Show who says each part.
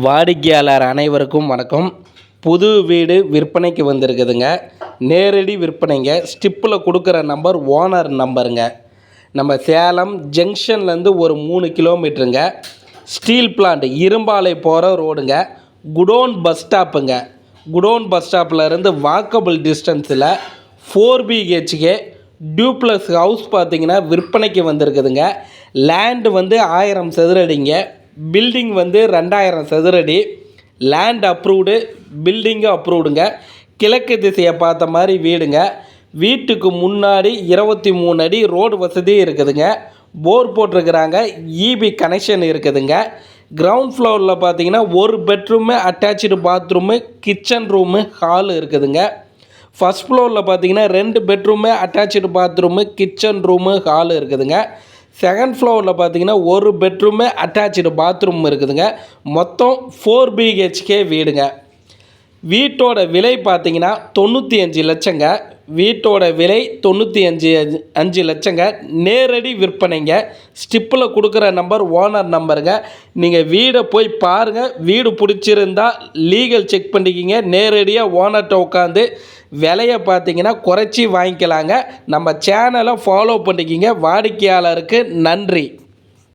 Speaker 1: வாடிக்கையாளர் அனைவருக்கும் வணக்கம். புது வீடு விற்பனைக்கு வந்திருக்குதுங்க. நேரடி விற்பனைங்க. ஸ்டிப்பில் கொடுக்குற நம்பர் ஓனர் நம்பருங்க. நம்ம சேலம் ஜங்ஷன்லேருந்து ஒரு 3 கிலோமீட்டருங்க. ஸ்டீல் பிளான்ட் இரும்பாலை போகிற ரோடுங்க. குடோன் பஸ் ஸ்டாப்புங்க. குடோன் பஸ் ஸ்டாப்பில் வாக்கபிள் டிஸ்டன்ஸில் 4 BHK டியூப்ளஸ் ஹவுஸ் பார்த்திங்கன்னா விற்பனைக்கு வந்திருக்குதுங்க. லேண்டு 1000 சதுரடிங்க. பில்டிங் 2000 சதுரடி. லேண்ட் அப்ரூவ்டு, பில்டிங்கு அப்ரூவ்டுங்க. கிழக்கு திசையை பார்த்த மாதிரி வீடுங்க. வீட்டுக்கு முன்னாடி 23 அடி ரோடு வசதி இருக்குதுங்க. போர் போட்டிருக்கிறாங்க. EB கனெக்ஷன் இருக்குதுங்க. கிரவுண்ட் ஃப்ளோரில் பார்த்தீங்கன்னா ஒரு bedroom, attach bathroom, kitchen room, hall இருக்குதுங்க. ஃபஸ்ட் ஃப்ளோரில் பார்த்தீங்கன்னா 2 bedroom, attach bathroom, kitchen room, hall இருக்குதுங்க. செகண்ட் ஃப்ளோரில் பார்த்தீங்கன்னா ஒரு பெட்ரூமு, அட்டாச்சு பாத்ரூம் இருக்குதுங்க. மொத்தம் 4 BHK வீடுங்க. வீட்டோட விலை பார்த்தீங்கன்னா 95 லட்சங்க. வீட்டோட விலை 95 லட்சங்க. நேரடி விற்பனைங்க. ஸ்டிப்பில் கொடுக்குற நம்பர் ஓனர் நம்பருங்க. நீங்கள் வீடை போய் பாருங்கள். வீடு பிடிச்சிருந்தா லீகல் செக் பண்ணிக்கிங்க. நேரடியாக ஓனர்கிட்ட உட்காந்து விலையை பார்த்தீங்கன்னா குறைச்சி வாங்கிக்கலாங்க. நம்ம சேனலை ஃபாலோ பண்ணிக்கிங்க. வாடிக்கையாளருக்கு நன்றி.